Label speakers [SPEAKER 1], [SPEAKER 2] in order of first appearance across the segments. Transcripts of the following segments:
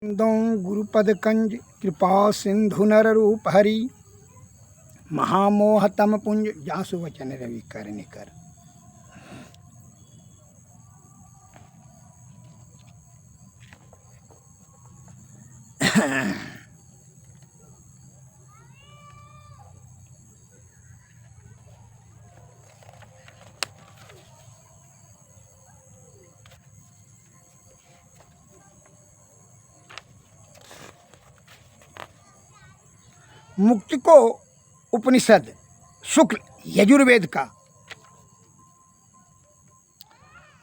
[SPEAKER 1] दौं गुरुपद कंज कृपा सिंधु नर रूप हरि महामोह तम पुंज जासु वचन रवि कर निकर। मुक्ति को उपनिषद शुक्ल यजुर्वेद का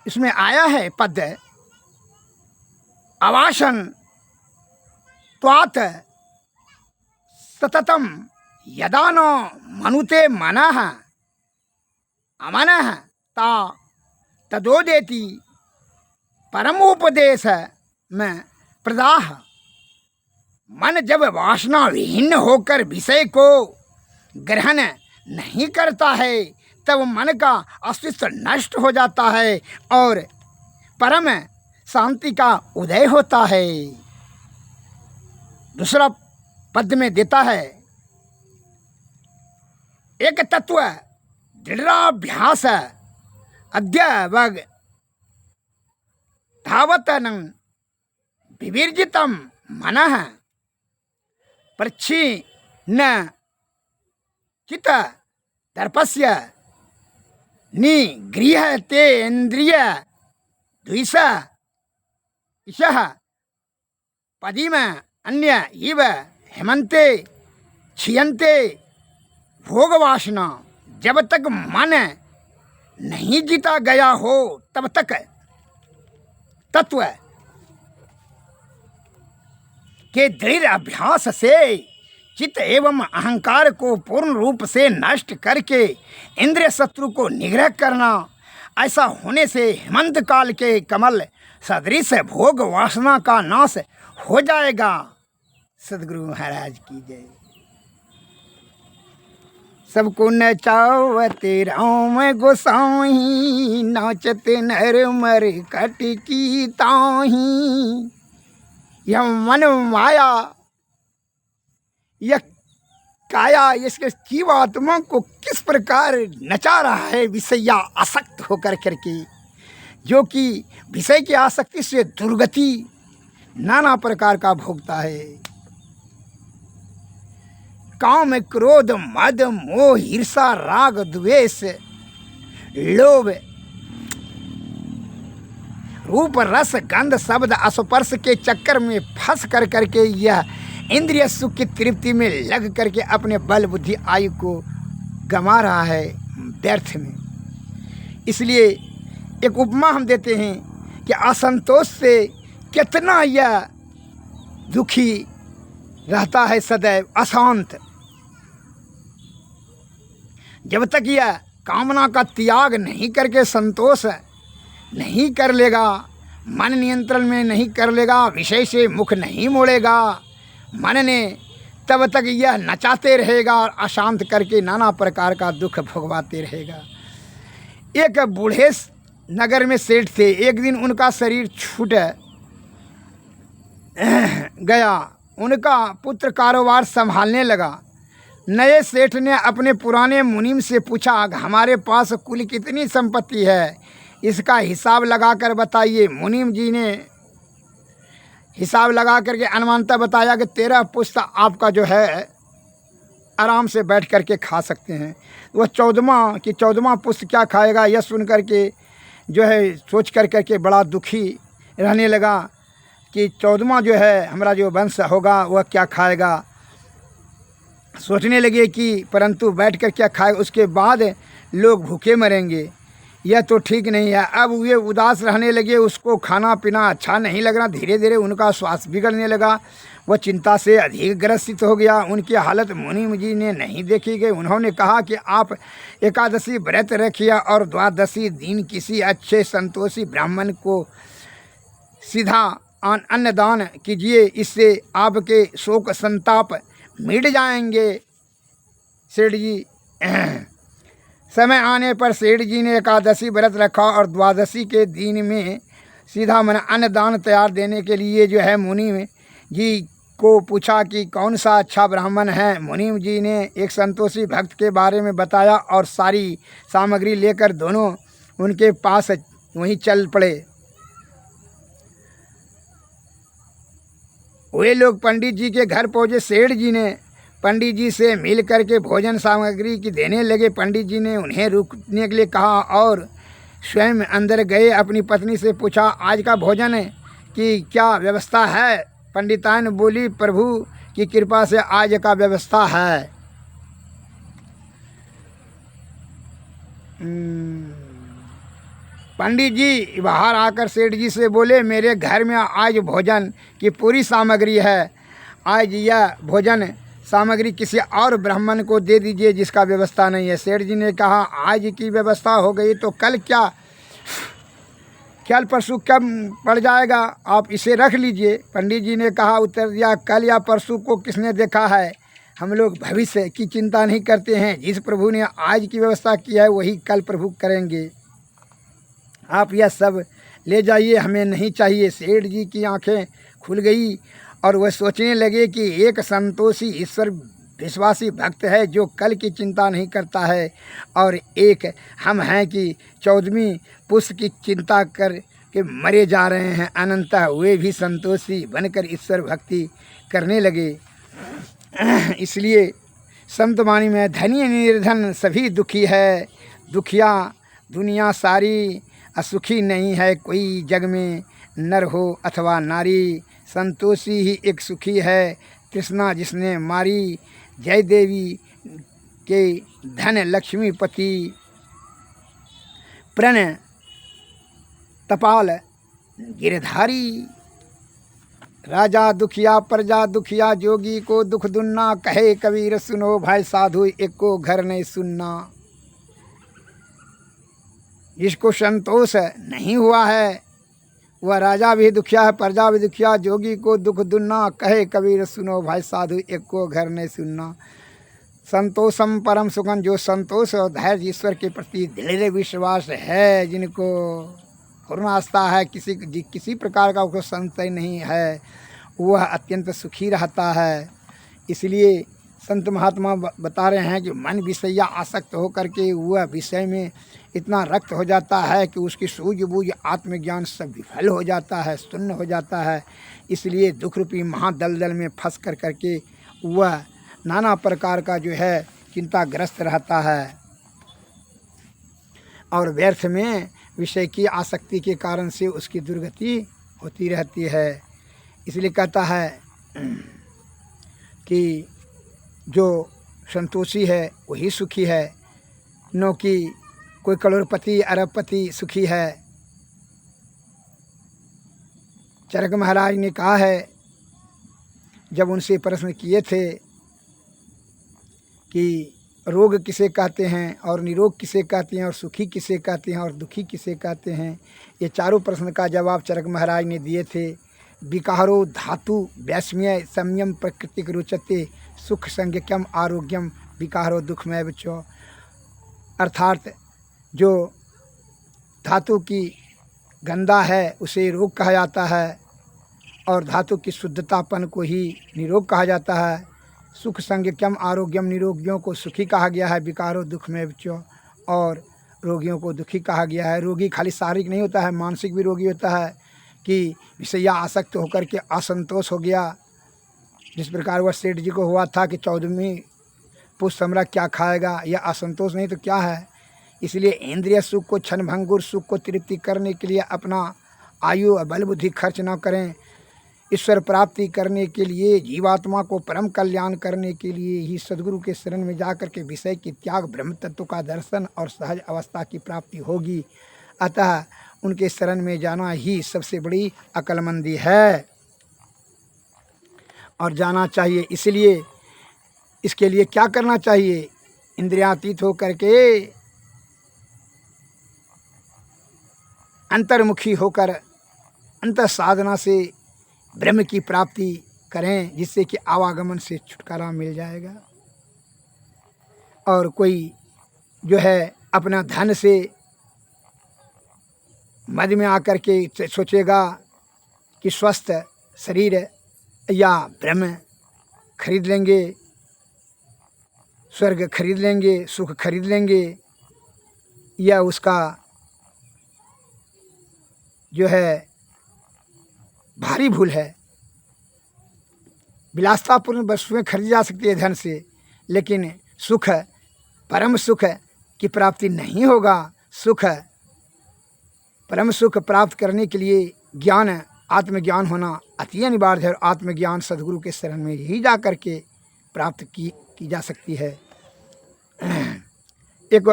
[SPEAKER 1] इसमें आया है पद अवासन त्वात् सततम यदा न मनुते मनः अमनः ता तदोदेति परमोपदेश में प्रदाह। मन जब वासना विहीन होकर विषय को ग्रहण नहीं करता है तब मन का अस्तित्व नष्ट हो जाता है और परम शांति का उदय होता है। दूसरा पद में देता है एक तत्व दृढ़ाभ्यास अद्यवग धावतन विवर्जितम मनः प्रच्छिन्न चित्त दर्पस्य निगृह्यतेन्द्रिय द्विष ईशः पदिम अन्य इव हेमंते क्षीयन्ते भोगवासना। जब तक मन नहीं जीता गया हो तब तक तत्व के दृढ़ अभ्यास से चित्त एवं अहंकार को पूर्ण रूप से नष्ट करके इंद्रिय शत्रु को निग्रह करना। ऐसा होने से हेमंत काल के कमल सदृश भोग वासना का नाश हो जाएगा। सदगुरु महाराज की जय। सबको नचावते राम गोसाई नाचत नर मर कट की ताही। यह मन माया यह काया इसके जीवात्मा को किस प्रकार नचा रहा है विषया आसक्त होकर करके, जो कि विषय की आसक्ति से दुर्गति नाना प्रकार का भोगता है। काम क्रोध मद मोह ईर्षा राग द्वेष लोभ रूप रस गंध शब्द स्पर्श के चक्कर में फंस कर करके यह इंद्रिय सुख की तृप्ति में लग करके अपने बल बुद्धि आयु को गंवा रहा है व्यर्थ में। इसलिए एक उपमा हम देते हैं कि असंतोष से कितना यह दुखी रहता है, सदैव अशांत। जब तक यह कामना का त्याग नहीं करके संतोष नहीं कर लेगा, मन नियंत्रण में नहीं कर लेगा, विषय से मुख नहीं मोड़ेगा मन ने, तब तक यह नचाते रहेगा और अशांत करके नाना प्रकार का दुख भोगवाते रहेगा। एक बूढ़े नगर में सेठ थे। एक दिन उनका शरीर छूट गया। उनका पुत्र कारोबार संभालने लगा। नए सेठ ने अपने पुराने मुनीम से पूछा, हमारे पास कुल कितनी संपत्ति है, इसका हिसाब लगा कर बताइए। मुनीम जी ने हिसाब लगा करके अनुमानता बताया कि 13 पुस्त आपका जो है आराम से बैठ करके खा सकते हैं। वह 14वां पुस्त क्या खाएगा, यह सुन करके जो है सोच कर करके बड़ा दुखी रहने लगा कि 14वां जो है हमारा जो वंश होगा वह क्या खाएगा। सोचने लगे कि परंतु बैठ कर क्या खाएगा, उसके बाद लोग भूखे मरेंगे, यह तो ठीक नहीं है। अब वे उदास रहने लगे, उसको खाना पीना अच्छा नहीं लग रहा। धीरे धीरे उनका स्वास्थ्य बिगड़ने लगा, वह चिंता से अधिक ग्रसित हो गया। उनकी हालत मुनीम जी ने नहीं देखी गई। उन्होंने कहा कि आप एकादशी व्रत रखिए और द्वादशी दिन किसी अच्छे संतोषी ब्राह्मण को सीधा अन्नदान कीजिए, इससे आपके शोक संताप मिट जाएंगे। सेठ जी समय आने पर सेठ जी ने एकादशी व्रत रखा और द्वादशी के दिन में सीधा मन अन्नदान तैयार देने के लिए जो है मुनि जी को पूछा कि कौन सा अच्छा ब्राह्मण है। मुनि जी ने एक संतोषी भक्त के बारे में बताया और सारी सामग्री लेकर दोनों उनके पास वहीं चल पड़े। वे लोग पंडित जी के घर पहुँचे। सेठ जी ने पंडित जी से मिल करके भोजन सामग्री की देने लगे। पंडित जी ने उन्हें रुकने के लिए कहा और स्वयं अंदर गए। अपनी पत्नी से पूछा, आज का भोजन की क्या व्यवस्था है? पंडिताइन बोली, प्रभु की कृपा से आज का व्यवस्था है। पंडित जी बाहर आकर सेठ जी से बोले, मेरे घर में आज भोजन की पूरी सामग्री है। आज यह भोजन सामग्री किसी और ब्राह्मण को दे दीजिए जिसका व्यवस्था नहीं है। सेठ जी ने कहा, आज की व्यवस्था हो गई तो कल परसों कब पड़ जाएगा, आप इसे रख लीजिए। पंडित जी ने कहा, उत्तर दिया, कल या परसों को किसने देखा है? हम लोग भविष्य की चिंता नहीं करते हैं। जिस प्रभु ने आज की व्यवस्था की है वही कल प्रभु करेंगे। आप यह सब ले जाइए, हमें नहीं चाहिए। सेठ जी की आंखें खुल गई और वह सोचने लगे कि एक संतोषी ईश्वर विश्वासी भक्त है जो कल की चिंता नहीं करता है, और एक हम हैं कि 14वीं पुष्प की चिंता कर के मरे जा रहे हैं। अनंतः वे भी संतोषी बनकर ईश्वर भक्ति करने लगे। इसलिए संत वाणी में धनी निर्धन सभी दुखी है, दुखिया दुनिया सारी, असुखी नहीं है कोई जग में, नर हो अथवा नारी, संतोषी ही एक सुखी है, कृष्णा जिसने मारी। जय देवी के धन लक्ष्मीपति, प्रण तपाल गिरधारी। राजा दुखिया प्रजा दुखिया, जोगी को दुख दुन्ना, कहे कबीर सुनो भाई साधु एक को घर नहीं सुनना। जिसको संतोष नहीं हुआ है वह राजा भी दुखिया है, प्रजा भी दुखिया, जोगी को दुख दुन्ना, कहे कबीर सुनो भाई साधु एक को घर नहीं सुनना। संतोषम परम सुखम, जो संतोष और धैर्य ईश्वर के प्रति दृढ़ विश्वास है, जिनको पूर्ण आस्था है, किसी प्रकार का उसको संशय नहीं है, वह अत्यंत सुखी रहता है। इसलिए संत महात्मा बता रहे हैं कि मन विषया आसक्त होकर के वह विषय में इतना रक्त हो जाता है कि उसकी सूझबूझ आत्मज्ञान सब विफल हो जाता है, शून्य हो जाता है। इसलिए दुख रूपी महादलदल में फंस कर करके वह नाना प्रकार का जो है चिंताग्रस्त रहता है और व्यर्थ में विषय की आसक्ति के कारण से उसकी दुर्गति होती रहती है। इसलिए कहता है कि जो संतोषी है वही सुखी है, न कि कोई करोड़पति अरबपति सुखी है। चरक महाराज ने कहा है, जब उनसे प्रश्न किए थे कि रोग किसे कहते हैं और निरोग किसे कहते हैं और सुखी किसे कहते हैं और दुखी किसे कहते हैं, ये चारों प्रश्न का जवाब चरक महाराज ने दिए थे। विकारो धातु वैषम्य संयम प्रकृतिक रुचते, सुख संज्ञकम आरोग्यम विकारो दुखमय बचो। अर्थात जो धातु की गंदा है उसे रोग कहा जाता है और धातु की शुद्धतापन को ही निरोग कहा जाता है। सुख संज्ञकम आरोग्यम, निरोगियों को सुखी कहा गया है, विकारो दुखमय बचो, और रोगियों को दुखी कहा गया है। रोगी खाली शारीरिक नहीं होता है, मानसिक भी रोगी होता है कि विषया आसक्त होकर के असंतोष हो गया। जिस प्रकार वह सेठ जी को हुआ था कि 14वीं पुष्प हमरा क्या खाएगा, यह असंतोष नहीं तो क्या है। इसलिए इंद्रिय सुख को क्षणभंगुर सुख को तृप्ति करने के लिए अपना आयु और बल बुद्धि खर्च न करें। ईश्वर प्राप्ति करने के लिए, जीवात्मा को परम कल्याण करने के लिए ही सद्गुरु के शरण में जाकर के विषय की त्याग, ब्रह्म तत्व का दर्शन और सहज अवस्था की प्राप्ति होगी। अतः उनके शरण में जाना ही सबसे बड़ी अक्लमंदी है और जाना चाहिए। इसलिए इसके लिए क्या करना चाहिए? इंद्रियातीत हो करके अंतर्मुखी होकर अंतर साधना से ब्रह्म की प्राप्ति करें, जिससे कि आवागमन से छुटकारा मिल जाएगा। और कोई जो है अपना धन से मद में आकर के सोचेगा कि स्वस्थ शरीर या ब्रह्म खरीद लेंगे, स्वर्ग खरीद लेंगे, सुख खरीद लेंगे, या उसका जो है भारी भूल है। विलासतापूर्ण वस्तुएं खरीदी जा सकती है धन से, लेकिन सुख, परम सुख की प्राप्ति नहीं होगा। सुख, परम सुख प्राप्त करने के लिए ज्ञान, आत्मज्ञान होना अति अनिवार्य है, और आत्मज्ञान सद्गुरु के शरण में ही जा कर के प्राप्त की जा सकती है। एक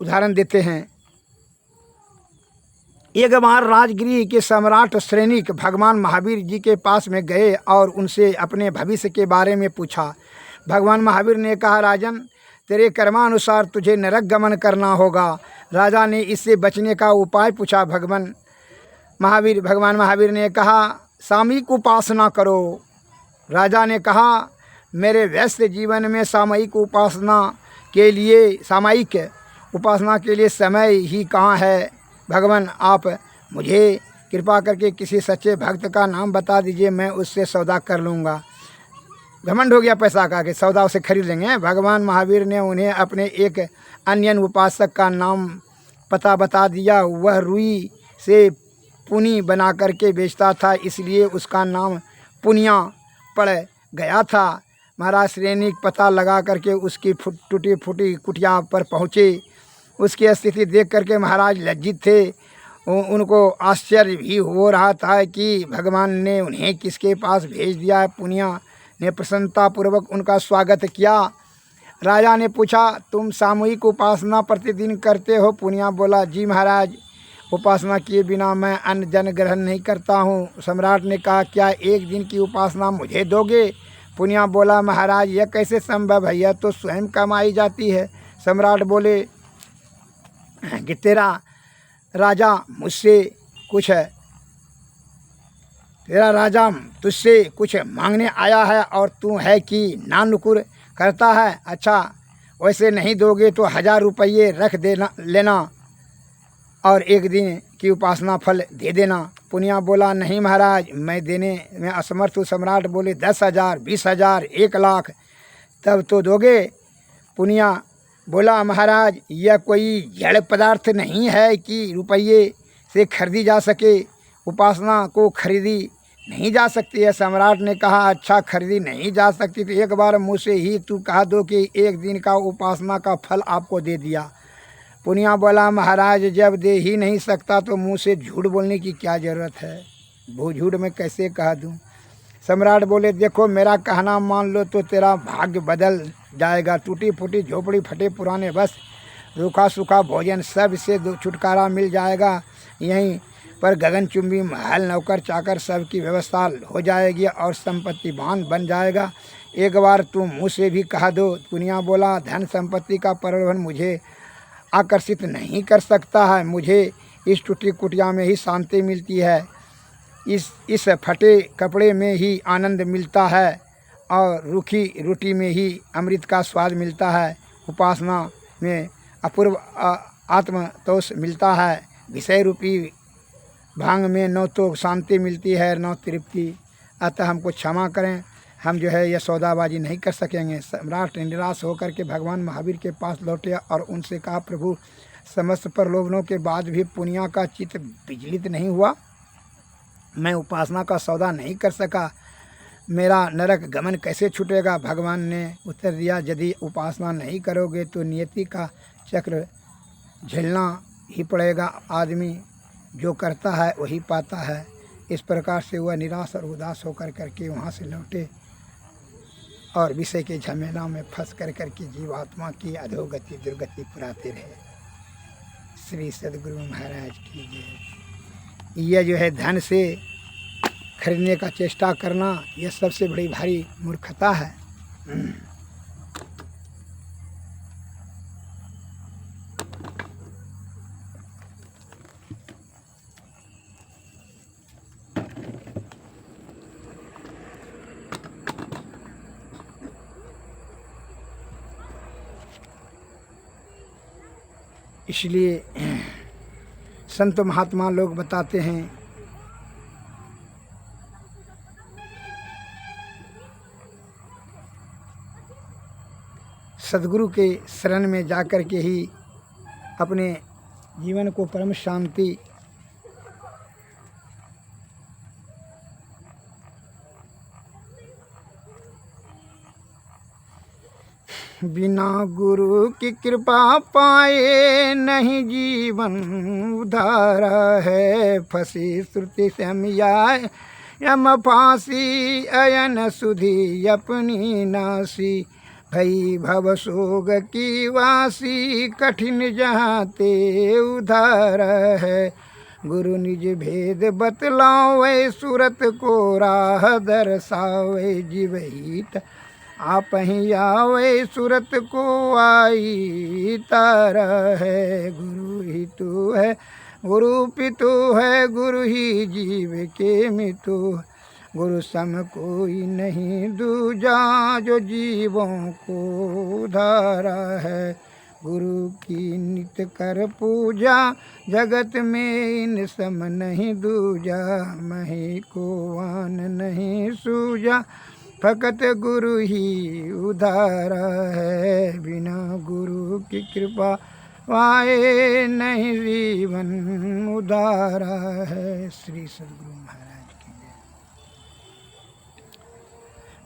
[SPEAKER 1] उदाहरण देते हैं। एक बार राजगिरी के सम्राट श्रेणिक भगवान महावीर जी के पास में गए और उनसे अपने भविष्य के बारे में पूछा। भगवान महावीर ने कहा, राजन, तेरे कर्मानुसार तुझे नरक गमन करना होगा। राजा ने इससे बचने का उपाय पूछा। भगवान महावीर ने कहा, सामयिक उपासना करो। राजा ने कहा, मेरे व्यस्त जीवन में सामयिक उपासना के लिए समय ही कहाँ है। भगवान, आप मुझे कृपा करके किसी सच्चे भक्त का नाम बता दीजिए, मैं उससे सौदा कर लूँगा। घमंड हो गया पैसा का कि सौदा उसे खरीद लेंगे। भगवान महावीर ने उन्हें अपने एक अन्य उपासक का नाम पता बता दिया। वह रुई से पुनी बना करके बेचता था, इसलिए उसका नाम पुनिया पड़ गया था। महाराज श्रेणिक पता लगा करके उसकी टूटी फूटी कुटिया पर पहुँचे। उसकी स्थिति देख करके महाराज लज्जित थे। उनको आश्चर्य भी हो रहा था कि भगवान ने उन्हें किसके पास भेज दिया। पुनिया ने प्रसन्नतापूर्वक उनका स्वागत किया। राजा ने पूछा, तुम सामूहिक उपासना प्रतिदिन करते हो? पुनिया बोला, जी महाराज, उपासना किए बिना मैं अन्न जन ग्रहण नहीं करता हूँ। सम्राट ने कहा, क्या एक दिन की उपासना मुझे दोगे? पुनिया बोला, महाराज, यह कैसे संभव है, यह तो स्वयं कमाई जाती है। सम्राट बोले कि तेरा राजा तुझसे कुछ मांगने आया है और तू है कि नानुकुर करता है। अच्छा, वैसे नहीं दोगे तो 1000 रुपये रख लेना और एक दिन की उपासना फल दे देना। पुनिया बोला, नहीं महाराज, मैं देने में असमर्थ हूँ। सम्राट बोले, 10,000, 20,000, 1 लाख, तब तो दोगे? पुनिया बोला, महाराज, यह कोई जड़ पदार्थ नहीं है कि रुपये से खरीदी जा सके। उपासना को खरीदी नहीं जा सकती है। सम्राट ने कहा, अच्छा, खरीदी नहीं जा सकती तो एक बार मुँह से ही तू कह दो कि एक दिन का उपासना का फल आपको दे दिया। पुनिया बोला, महाराज, जब दे ही नहीं सकता तो मुँह से झूठ बोलने की क्या ज़रूरत है? वो झूठ मैं कैसे कह दूँ? सम्राट बोले, देखो, मेरा कहना मान लो तो तेरा भाग्य बदल जाएगा। टूटी फूटी झोपड़ी, फटे पुराने बस, रूखा सूखा भोजन, सब से छुटकारा मिल जाएगा। यहीं पर गगनचुंबी महल, नौकर चाकर, सब की व्यवस्था हो जाएगी और संपत्तिवान बन जाएगा। एक बार तुम मुँह से भी कह दो। पुनिया बोला, धन संपत्ति का प्रलोभन मुझे आकर्षित नहीं कर सकता है। मुझे इस टूटी कुटिया में ही शांति मिलती है, इस फटे कपड़े में ही आनंद मिलता है और रूखी रोटी में ही अमृत का स्वाद मिलता है। उपासना में अपूर्व आत्मतोष मिलता है। विषय रूपी भांग में न तो शांति मिलती है न तृप्ति। अतः हमको क्षमा करें, हम जो है यह सौदाबाजी नहीं कर सकेंगे। सम्राट निराश होकर के भगवान महावीर के पास लौटे और उनसे कहा, प्रभु, समस्त प्रलोभनों के बाद भी पुनिया का चित्त विचलित नहीं हुआ। मैं उपासना का सौदा नहीं कर सका, मेरा नरक गमन कैसे छूटेगा? भगवान ने उत्तर दिया, यदि उपासना नहीं करोगे तो नियति का चक्र झेलना ही पड़ेगा। आदमी जो करता है वही पाता है। इस प्रकार से वह निराश और उदास होकर करके वहाँ से लौटे और विषय के झमेला में फंस कर करके जीवात्मा की अधोगति दुर्गति पुराते रहे। श्री सद्गुरु महाराज की जय। यह जो है धन से खरीदने का चेष्टा करना, यह सबसे बड़ी भारी मूर्खता है। इसलिए संत महात्मा लोग बताते हैं सद्गुरु के शरण में जाकर के ही अपने जीवन को परम शांति बिना गुरु की कृपा पाए नहीं जीवन उधारा है। फंसी श्रुति समयाय यम फांसी अयन सुधी अपनी नासी। भई भव सोग की वासी कठिन जहाँ ते उधार है। गुरु निज भेद बतलावे सूरत को राह दर्शावे। जीव हित आप ही आवे सूरत को आई तारा है। गुरु ही तू है गुरु पितु है गुरु ही जीव के मितु। गुरु सम कोई नहीं दूजा जो जीवों को उधारा है। गुरु की नित कर पूजा जगत में इन सम नहीं दूजा। मही को आन नहीं सूझा फकत गुरु ही उधारा है। बिना गुरु की कृपा पाए नहीं जीवन उधारा है। श्री सद्गुरु महाराज की जय।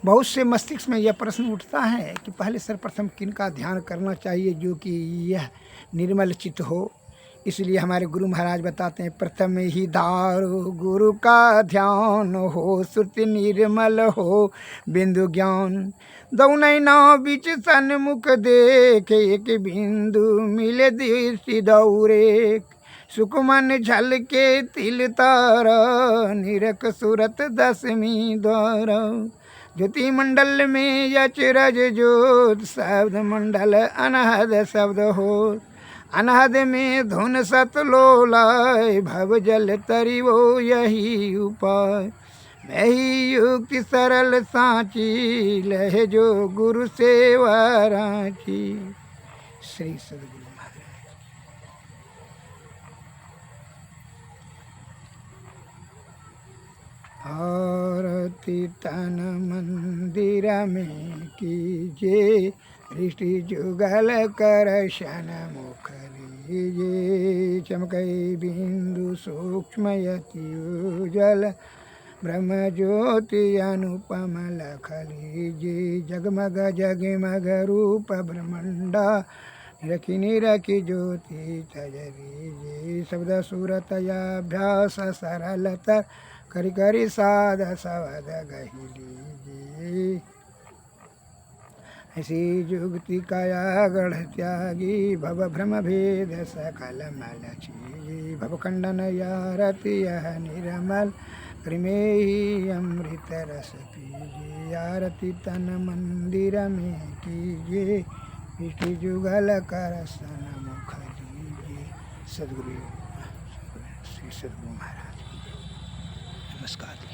[SPEAKER 1] बहुत से मस्तिष्क में यह प्रश्न उठता है कि पहले सर्वप्रथम किनका ध्यान करना चाहिए जो कि यह निर्मल चित्त हो। इसलिए हमारे गुरु महाराज बताते हैं, प्रथम ही दारू गुरु का ध्यान हो। श्रुति निर्मल हो बिंदु ज्ञान। दौनैना बीच सन्मुख देख एक बिंदु मिले दृष्टि दौरे। सुकुमन झल के तिल तारा निरक सूरत दसवीं द्वारा। ज्योति मंडल में यचरज ज्योत शब्द मंडल अनहद शब्द हो। अनहद में धुन सतलोलाय भव जल तरी वो यही उपाय। मैं ही युक्ति सरल सांची लह जो गुरु सेवा रांची। श्री सद्गुरु महाराज। आरती तन मंदिर में कीजिए। दृष्टि जुगल कर शन मुख लीजिए। चमकई बिंदु सूक्ष्म यति उजल ब्रह्म ज्योति अनुपम लख लीजिए। जगमग जगमग रूप ब्रह्मंडा निरखी निरखी ज्योति तज लीजिए। शब्द सूरतयाभ्यास सरलतर करि करि साध सवद गहि लीजिए। ऐसी जुगति काया गढ़ त्यागी भव भ्रम भेद सकल मल छीजी। भव खंडन यारति यह निर्मल प्रेमे ही अमृत रस पीजिए। आरती तन मंदिर में कीजिए। दृष्टि जुगल कर सन मुख लीजिए। सद्गुरु श्री सद्गुरु महाराज नमस्कार।